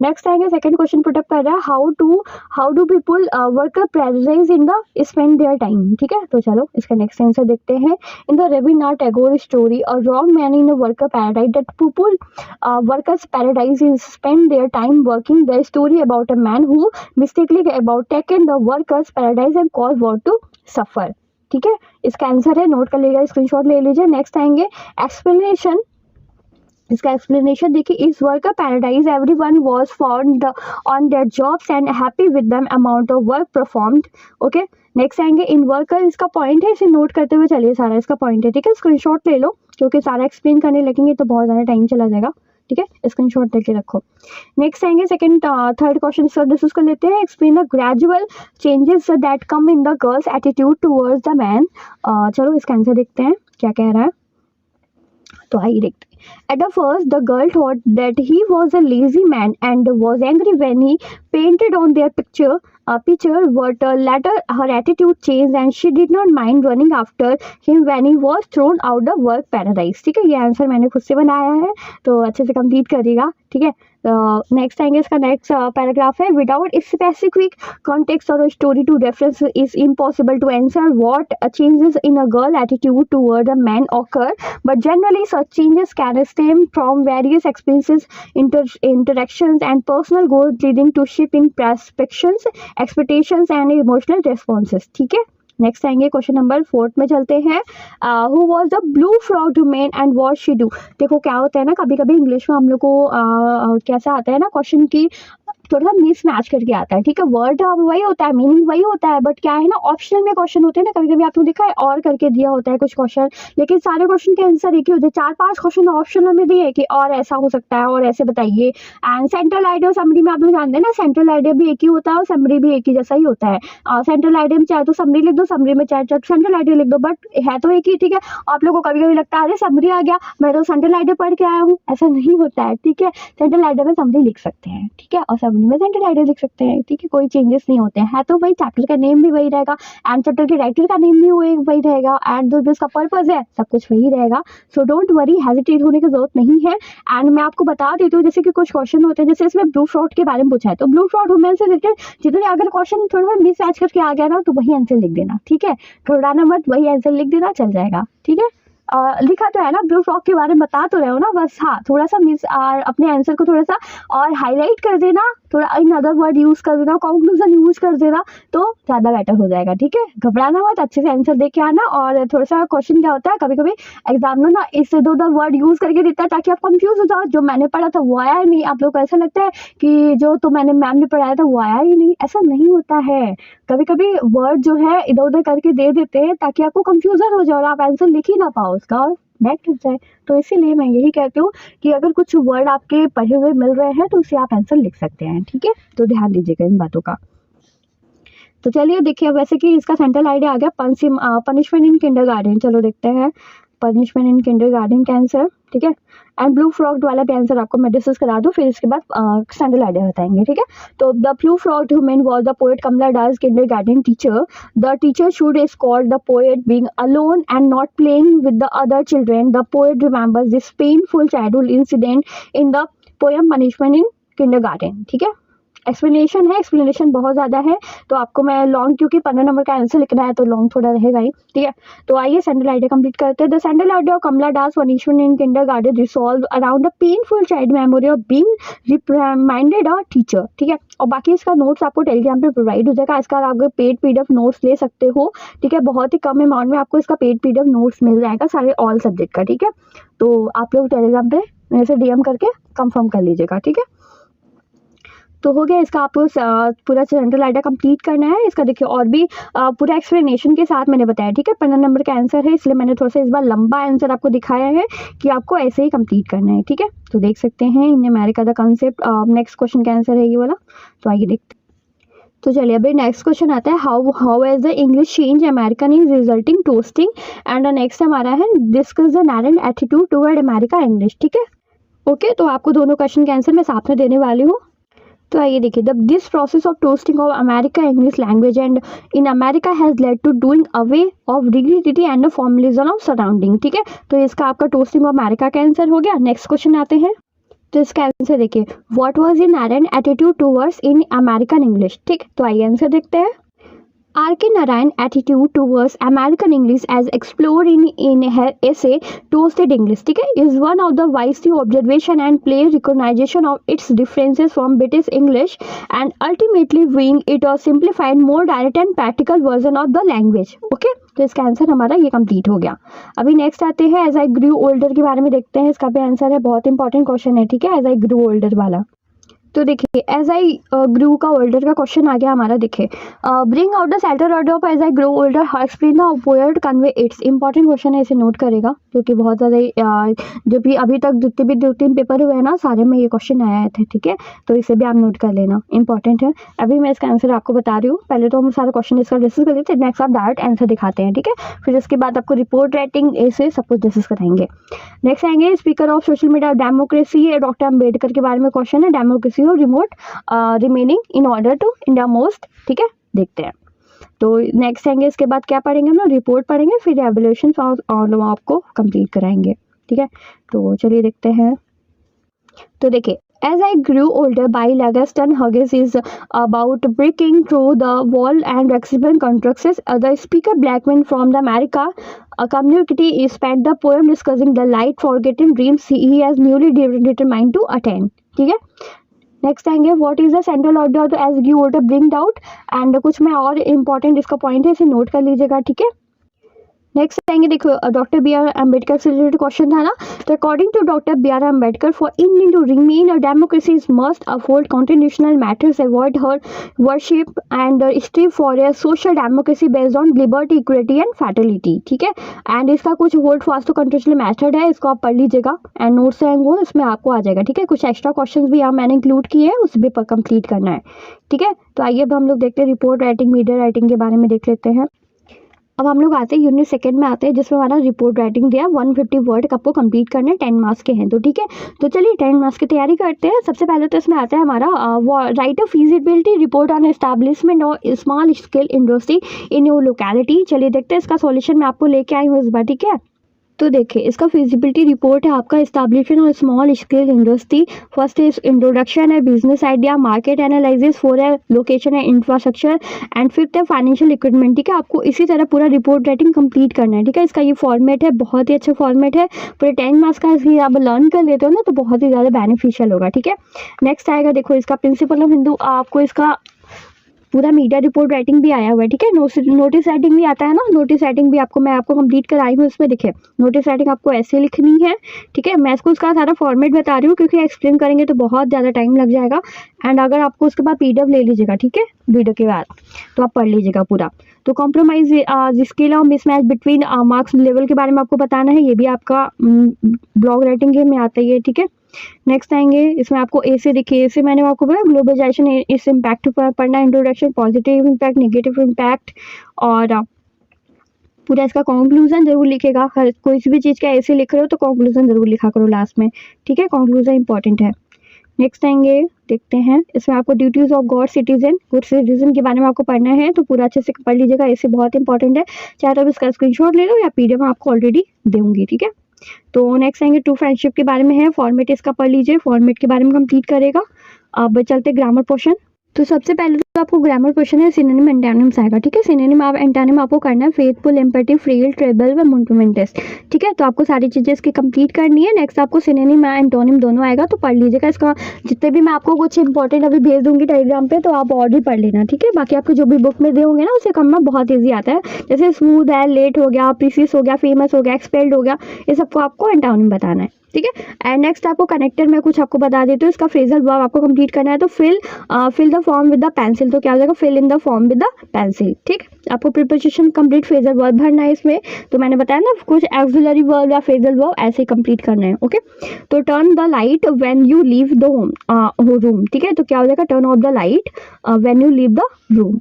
नेक्स्ट आएंगे सेकंड क्वेश्चन पुटअप कर रहा है, how do people worker prioritise in the spend their time, ठीक है। तो चलो इसका नेक्स्ट आंसर देखते हैं। In the Rabindranath Tagore story a wrong man in a worker paradise that people workers paradise is spend their time working, the story about a man who mistakenly about taken the workers paradise and cause war to suffer, ठीक है। इसका answer है, note कर लीजिएगा, screenshot ले लीजिए। Next आएंगे explanation, इसका एक्सप्लेनेशन देखिए। इस work paradise everyone was found on their jobs and happy with the amount of work performed, okay. Next आएंगे इन वर्कर, इसका पॉइंट है, इसे नोट करते हुए चलिए, सारा इसका पॉइंट है, ठीक है। स्क्रीनशॉट ले लो, क्योंकि सारा एक्सप्लेन करने लगेंगे तो बहुत ज़्यादा टाइम चला जाएगा, ठीक है। स्क्रीनशॉट लेके रखो। नेक्स्ट आएंगे सेकंड थर्ड क्वेश्चन डिस्कस कर लेते हैं। Explain the gradual changes that come in the girls attitude towards the man. चलो इसका आंसर देखते हैं क्या कह रहा है, तो आइए देखते हैं। At the first, the girl thought that he was a lazy man and was angry when he painted on their picture, but later her attitude changed and she did not mind running after him when he was thrown out the work paradise, ठीक है। ये answer मैंने खुद से बनाया है, तो अच्छे से कंप्लीट करिएगा, ठीक है। नेक्स्ट आएंगे, इसका नेक्स्ट पैराग्राफ है। विदाउट स्पेसिफिक कॉन्टेक्स्ट और story to reference is impossible to answer what changes in a girl attitude toward a man occur, but generally such changes can stem from various experiences, interactions and personal goals leading to shift in perceptions, expectations and emotional responses, ठीक है। Next आएंगे question number 4 में चलते हैं। Who was the blue frog man and what she do. देखो क्या होता है ना, कभी कभी इंग्लिश में हम लोग को कैसा आता है ना क्वेश्चन की, थोड़ा सा मिस मैच करके आता है, ठीक है। वर्ड वही होता है, मीनिंग वही होता है, बट क्या है ना, ऑप्शनल में क्वेश्चन होते हैं ना, कभी कभी आपने देखा है और करके दिया होता है कुछ क्वेश्चन, लेकिन सारे क्वेश्चन के आंसर एक ही होते हैं। 4-5 क्वेश्चन ऑप्शनल में दिए कि और ऐसा हो सकता है और ऐसे बताइए। एंड सेंट्रल आइडिया और समरी में आप लोग जानते हैं ना, सेंट्रल आइडिया भी एक ही होता है और समरी भी एक ही जैसा ही होता है। सेंट्रल आइडिया में चाहे तो समरी लिख दो, समरी में चाहे सेंट्रल आइडिया लिख दो, बट है तो एक ही, ठीक है। आप लोग को कभी कभी लगता है अरे समरी आ गया, मैं तो सेंट्रल आइडिया पढ़ के आया हूँ, ऐसा नहीं होता है, ठीक है। सेंट्रल आइडिया में समरी लिख सकते हैं, ठीक है, और समरी में सेंट्रल आइडिया लिख सकते हैं, ठीक है। कोई चेंजेस नहीं होते हैं, है तो वही, चैप्टर का नेम भी वही रहेगा एंड चैप्टर के राइटर का नेम भी वही रहेगा एंड जो इसका पर्पस है सब कुछ वही रहेगा। सो डोंट वरी, हेजिटेट होने की जरूरत नहीं है। एंड मैं आपको बता देती हूँ, जैसे कि कुछ क्वेश्चन होते हैं, जैसे इसमें ब्लू फ्रॉड के बारे में पूछा है, तो ब्लू फ्रॉड वुमेन से रिलेटेड जितने अगर क्वेश्चन थोड़ा सा मिस मैच करके आ गया ना, तो वही आंसर लिख देना, ठीक है। घबराना मत, वही आंसर लिख देना, चल जाएगा, ठीक है। लिखा तो है ना, ब्लू फ्रॉक के बारे में बता तो रहे हो ना, बस हाँ थोड़ा सा मिस अपने आंसर को थोड़ा सा और हाईलाइट कर देना, थोड़ा इन अदर वर्ड यूज कर देना, कंक्लूजन यूज कर देना, तो ज़्यादा बेटर हो जाएगा, ठीक है। घबराना मत, अच्छे से आंसर दे के आना। और थोड़ा सा क्वेश्चन क्या होता है, कभी कभी एग्जामिनर ना इससे 2 वर्ड यूज करके देता है ताकि आप कंफ्यूज हो जाओ, जो मैंने पढ़ा था वो आया ही नहीं, आप लोग को ऐसा लगता है कि जो तो मैंने मैम ने पढ़ाया था वो आया ही नहीं, ऐसा नहीं होता है। कभी कभी वर्ड जो है इधर उधर करके दे देते हैं ताकि आपको कंफ्यूजन हो जाए और आप आंसर लिख ही ना पाओ उसका और बैक लग जाए। तो इसीलिए मैं यही कहती हूँ कि अगर कुछ वर्ड आपके पढ़े हुए मिल रहे हैं तो उसे आप आंसर लिख सकते हैं, ठीक है। तो ध्यान दीजिएगा इन बातों का। तो चलिए देखिए, वैसे कि इसका सेंट्रल आइडिया आ गया पनिशमेंट इन किंडरगार्टन। चलो देखते हैं पनिशमेंट इन किंडरगार्टन का आंसर, ठीक है। एंड ब्लू फ्रॉग वाला भी आंसर आपको मैं डिस्कस करा दूं, फिर इसके बाद सेंट्रल आइडिया बताएंगे, ठीक है। तो the blue frog woman was the poet Kamala Das kindergarten teacher. The teacher should scold the poet being alone and not playing with the other children. The poet remembers this painful childhood incident in the poem punishment in kindergarten, ठीक है। Explanation है, explanation बहुत ज़्यादा है, तो आपको मैं long, क्योंकि 15 नंबर का आंसर लिखना है तो लॉन्ग थोड़ा रहेगा ही, ठीक है। तो आइए सेंट्रल आइडिया कंप्लीट करते हैं। The central idea of Kamala Das punishment in kindergarten resolve around the painful child memory of being reprimanded a teacher, ठीक है। और बाकी इसका नोट्स आपको टेलीग्राम पे प्रोवाइड हो जाएगा। इसका आप पेड PDF नोट्स ले सकते हो, ठीक है। बहुत ही कम अमाउंट में आपको इसका पेड PDF नोट्स मिल जाएगा सारे ऑल सब्जेक्ट का, ठीक है। तो आप लोग टेलीग्राम पे मेरे से DM करके कंफर्म कर लीजिएगा, ठीक है। तो हो गया इसका, आपको पूरा सेंट्रल आइडिया कंप्लीट करना है। इसका देखिए और भी पूरा एक्सप्लेनेशन के साथ मैंने बताया, ठीक है। 15 नंबर का आंसर है, इसलिए मैंने थोड़ा सा इस बार लंबा आंसर आपको दिखाया है कि आपको ऐसे ही कंप्लीट करना है, ठीक है। तो देख सकते हैं in America the concept, next question का आंसर है ये वाला। तो आइए देखते हैं। तो चलिए अभी नेक्स्ट क्वेश्चन आता है, how as the English change American is resulting toasting. And next हमारा है discuss the narrator attitude toward America English, ठीक है। ओके, तो आपको दोनों क्वेश्चन के आंसर मैं साथ में देने वाली हूँ। तो आइए देखिए, this process of toasting of America English language and in America has led to doing away of rigidity and formalism of surrounding, ठीक है। तो इसका आपका टोस्टिंग ऑफ अमेरिका का आंसर हो गया। नेक्स्ट क्वेश्चन आते हैं, तो इसका आंसर देखिए, what was inherent attitude towards in American English, ठीक। तो आइए आंसर देखते हैं। R.K. Narayan attitude towards American English as explored in her essay Toasted English, ठीक है, is one of the wisely observation and play recognition of its differences from British English and ultimately being it a simplified, more direct and practical version of the language, okay। तो इसका answer हमारा ये complete हो गया। अभी next आते हैं as I Guru older के बारे में देखते हैं। इसका भी आंसर है, बहुत इंपॉर्टेंट क्वेश्चन है, ठीक है, एज आई ग्रू ओल्डर वाला। तो देखिए एज आई ग्रू का ओल्डर का क्वेश्चन आ गया हमारा। देखिए bring out the central idea of as I grow older, how explain the poet convey its. Important question है, इसे नोट करेगा क्योंकि बहुत ज़्यादा जो भी अभी तक जितने भी 2-3 पेपर हुए हैं ना, सारे में ये क्वेश्चन आया थे, ठीक है। तो इसे भी आप नोट कर लेना, इंपॉर्टेंट है। अभी मैं इसका आंसर आपको बता रही हूँ, पहले तो हम सारा क्वेश्चन इसका डिस्कस कर लेते हैं, नेक्स्ट आप डायरेक्ट आंसर दिखाते हैं, ठीक है। फिर इसके बाद आपको रिपोर्ट राइटिंग ऐसे सब कुछ डिस्कस कराएंगे। नेक्स्ट आएंगे speaker of social media democracy, doctor Ambedkar के बारे में क्वेश्चन है, डेमोक्रेसी और remote remaining in order to India most, ठीक है, देखते हैं। तो नेक्स्ट आएंगे, इसके बाद क्या पढ़ेंगे हम लोग, रिपोर्ट पढ़ेंगे, फिर एवोल्यूशन और आपको कंप्लीट कराएंगे, ठीक है। तो चलिए देखते हैं। तो देखिए as I grew older, by Langston Hughes is about breaking through the wall and Mexican contracts. The speaker Blackman from the America community spent the poem discussing the light forgotten dreams he has newly determined to attain, ठीक है। Next आएंगे what is the central order to as grew older bringed out, and कुछ में और important इसका point है, इसे note कर लीजिएगा, ठीक है। नेक्स्ट आएंगे, देखो डॉक्टर BR अम्बेडकर से रिलेटेड क्वेश्चन था ना। तो according to doctor BR Ambedkar, for Indian to remain a democracy must afford constitutional matters, avoid her worship and strive for a social democracy based on liberty, equality and fraternity, ठीक है। And इसका कुछ hold fast to constitutional method है, इसको आप पढ़ लीजिएगा and notes आएंगे इसमें आपको आ जाएगा, ठीक है। कुछ एक्स्ट्रा क्वेश्चन भी यहाँ मैंने इंक्लूड किए हैं, उस भी कंप्लीट करना है, ठीक है। तो आइए अब हम लोग देखते हैं रिपोर्ट राइटिंग, मीडिया राइटिंग के बारे में देख लेते हैं। अब हम लोग आते हैं यूनिट सेकंड में आते हैं, जिसमें हमारा रिपोर्ट राइटिंग दिया 150 वर्ड आपको कंप्लीट करना है, 10 मार्क्स के हैं, तो ठीक है। तो चलिए 10 मार्क्स की तैयारी करते हैं। सबसे पहले तो इसमें आता है हमारा right a feasibility report on establishment और small scale industry in your locality. चलिए देखते हैं इसका सॉल्यूशन मैं आपको लेके आई हूँ इस बार, ठीक है। तो देखिए इसका फिजिबिलिटी रिपोर्ट है आपका एस्टैब्लिशमेंट और स्मॉल स्केल इंडस्ट्री। फर्स्ट है इंट्रोडक्शन है, बिजनेस आइडिया, मार्केट एनालिसिस, 4 है लोकेशन है, इंफ्रास्ट्रक्चर, एंड 5th है फाइनेंशियल इक्विपमेंट, ठीक है। आपको इसी तरह पूरा रिपोर्ट राइटिंग कंप्लीट करना है, ठीक है। इसका ये फॉर्मेट है, बहुत ही अच्छा फॉर्मेट है, पूरे 10 मार्क्स का आप लर्न कर लेते हो ना तो बहुत ही ज़्यादा बेनिफिशियल होगा, ठीक है। नेक्स्ट आएगा, देखो इसका प्रिंसिपल ऑफ हिंदू, आपको इसका पूरा मीडिया रिपोर्ट राइटिंग भी आया हुआ है, ठीक है। नोटिस राइटिंग भी आता है ना, नोटिस राइटिंग भी मैं आपको कंप्लीट कराई हूँ। इसमें देखिए नोटिस राइटिंग आपको ऐसे लिखनी है, ठीक है। मैं इसको उसका सारा फॉर्मेट बता रही हूँ क्योंकि एक्सप्लेन करेंगे तो बहुत ज़्यादा टाइम लग जाएगा। एंड अगर आपको उसके बाद PDF ले लीजिएगा, ठीक है, वीडियो के बाद, तो आप पढ़ लीजिएगा पूरा। तो compromise scale of mismatch between marks level के बारे में आपको बताना है, ये भी आपका ब्लॉग राइटिंग में आता है, ठीक है। नेक्स्ट आएंगे, इसमें आपको ए से देखिए, ए से मैंने आपको बोला ग्लोबलाइजेशन इस इम्पैक्ट पर पढ़ना, introduction, positive impact, negative impact, और पूरा इसका कंक्लूजन जरूर लिखेगा। हर कोई भी चीज़ का ऐसे लिख रहे हो तो कंक्लूजन जरूर लिखा करो लास्ट में, ठीक है, कंक्लूजन इंपॉर्टेंट है। नेक्स्ट आएंगे, देखते हैं, इसमें आपको ड्यूटीज ऑफ गुड सिटीजन के बारे में आपको पढ़ना है, तो पूरा अच्छे से पढ़ लीजिएगा, ऐसे बहुत इंपॉर्टेंट है। चाहे तो आप इसका स्क्रीनशॉट ले लो या पीडीएफ आपको ऑलरेडी दूंगी, ठीक है। तो नेक्स्ट आएंगे, ट्रू फ्रेंडशिप के बारे में है, फॉर्मेट इसका पढ़ लीजिए, फॉर्मेट के बारे में कंप्लीट करेगा। अब चलते ग्रामर पोर्शन। तो सबसे पहले तो आपको ग्रामर क्वेश्चन है, सिनोनिम एंटोनिम्स आएगा, ठीक है। सिनोनिम एंटोनिम आपको करना है फेथफुल, एम्पैथिक, फ्रेल, ट्रेबल व मोमेंटस, ठीक है। तो आपको सारी चीज़ें इसकी कंप्लीट करनी है। नेक्स्ट आपको सिनोनिम एंटोनिम दोनों आएगा, तो पढ़ लीजिएगा इसका। जितने भी मैं आपको कुछ इंपॉर्टेंट अभी भेज दूंगी टेलीग्राम पे, तो आप और भी पढ़ लेना, ठीक है। बाकी आपको जो भी बुक में देंगे ना, उसे करना बहुत ईजी आता है। जैसे स्मूथ है, लेट हो गया, प्रीसियस हो गया, फेमस हो गया, एक्सपेल्ड हो गया, ये सबको आपको एंटोनिम बताना है, ठीक है। एंड नेक्स्ट आपको कनेक्टर में कुछ आपको बता देती हूँ, इसका फ्रेजल वर्ब आपको कंप्लीट करना है। तो fill the form with the pencil, तो क्या हो जाएगा, fill in the form with the pencil, ठीक। आपको प्रीपोजिशन कंप्लीट फ्रेजल वर्ब भरना है इसमें। तो मैंने बताया ना, कुछ ऑक्सिलरी वर्ब या फ्रेजल वर्ब ऐसे कंप्लीट करना है, ओके। तो turn the light when you leave the room, ठीक है। तो क्या हो जाएगा, turn off the light when you leave the room.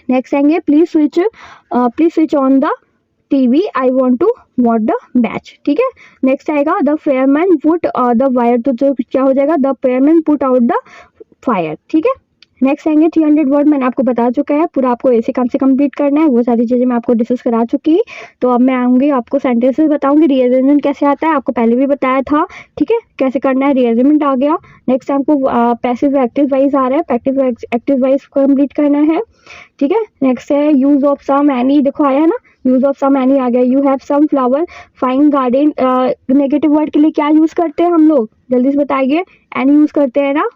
Next आएंगे, please switch on the TV, I want to watch the match, ठीक है। नेक्स्ट आएगा, the fireman put the wire, तो जो क्या हो जाएगा, the fireman put out the fire, ठीक है। नेक्स्ट आएंगे, 300 वर्ड मैंने आपको बता चुका है, पूरा आपको ऐसे काम से कंप्लीट करना है, वो सारी चीज़ें मैं आपको डिस्कस करा चुकी। तो अब मैं आऊँगी, आपको सेंटेंसेस बताऊंगी, रीअरेंजमेंट कैसे आता है आपको पहले भी बताया था, ठीक है, कैसे करना है, रीअरेंजमेंट आ गया। नेक्स्ट आपको पैसिव एक्टिव वाइज आ रहा है, पैसिव एक्टिव वाइज कंप्लीट करना है, ठीक है। नेक्स्ट है यूज ऑफ सम एनी, देखो आया है ना, यूज ऑफ सम एनी आ गया। You have some flower, fine garden, negative word के लिए क्या यूज करते हैं हम लोग, जल्दी से बताइए, एनी यूज करते हैं ना।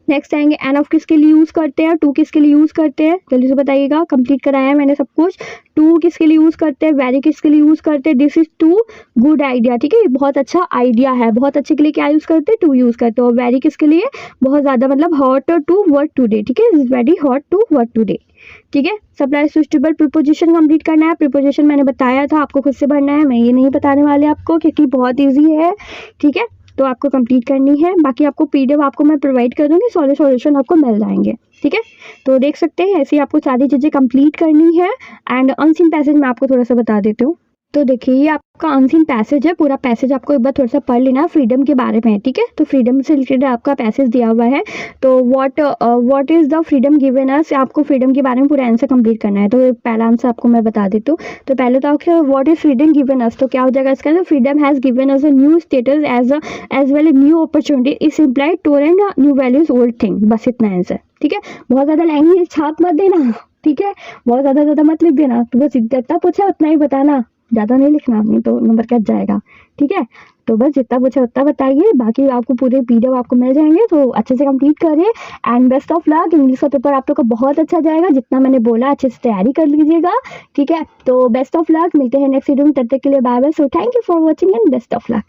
नेक्स्ट आएंगे, एन ऑफ किसके लिए यूज करते हैं, टू किसके लिए यूज करते हैं, जल्दी से बताइएगा, कंप्लीट कराया है मैंने सब कुछ। टू किसके लिए यूज करते हैं, वेरी किसके लिए यूज करते हैं, this is too good idea, ठीक है, बहुत अच्छा आइडिया है, बहुत अच्छे के लिए क्या यूज करते हैं, टू यूज करते हो। वेरी किसके लिए, बहुत ज्यादा, मतलब हॉट टू वर्क टूडे, ठीक है, is very hot to work today, ठीक है। सप्लाई सुटेबल प्रीपोजिशन कंप्लीट करना है। प्रीपोजिशन मैंने बताया था, आपको खुद से भरना है, मैं ये नहीं बताने वाले आपको, क्योंकि बहुत ईजी है, ठीक है। तो आपको कंप्लीट करनी है, बाकी आपको पीडीएफ आपको मैं प्रोवाइड कर दूंगी, सॉल्यूशन आपको मिल जाएंगे, ठीक है। तो देख सकते हैं, ऐसे ही आपको सारी चीज़ें कंप्लीट करनी है। एंड अनसीन पैसेज मैं आपको थोड़ा सा बता देती हूँ। तो देखिए, ये आपका अनसीन पैसेज है, पूरा पैसेज आपको एक बार थोड़ा सा पढ़ लेना, फ्रीडम के बारे में है, ठीक है। तो फ्रीडम से रिलेटेड आपका पैसेज दिया हुआ है। तो what is the freedom given अस, आपको फ्रीडम के बारे में पूरा आंसर कंप्लीट करना है। तो पहला आंसर आपको मैं बता देती हूँ। तो पहले तो आपको what is freedom given us, तो क्या हो जाएगा इसका, तो freedom has given us a new status as well new opportunity, is implied torrent new values old thing, बस इतना आंसर, ठीक है। बहुत ज़्यादा लैंग्वेज छाप मत देना, ठीक है, बहुत ज़्यादा मत लिख देना, तो बस जितना पूछा उतना ही बताना, ज़्यादा नहीं लिखना, नहीं तो नंबर कट जाएगा, ठीक है। तो बस जितना पूछा उतना बताइए, बाकी आपको पूरे पीडीएफ आपको मिल जाएंगे, तो अच्छे से कंप्लीट करिए। And best of luck, English का पेपर आप लोग का बहुत अच्छा जाएगा, जितना मैंने बोला अच्छे से तैयारी कर लीजिएगा, ठीक है। तो बेस्ट ऑफ लक, मिलते हैं नेक्स्ट वीडियो में, तब तक के लिए bye bye. So thank you for watching and best of luck.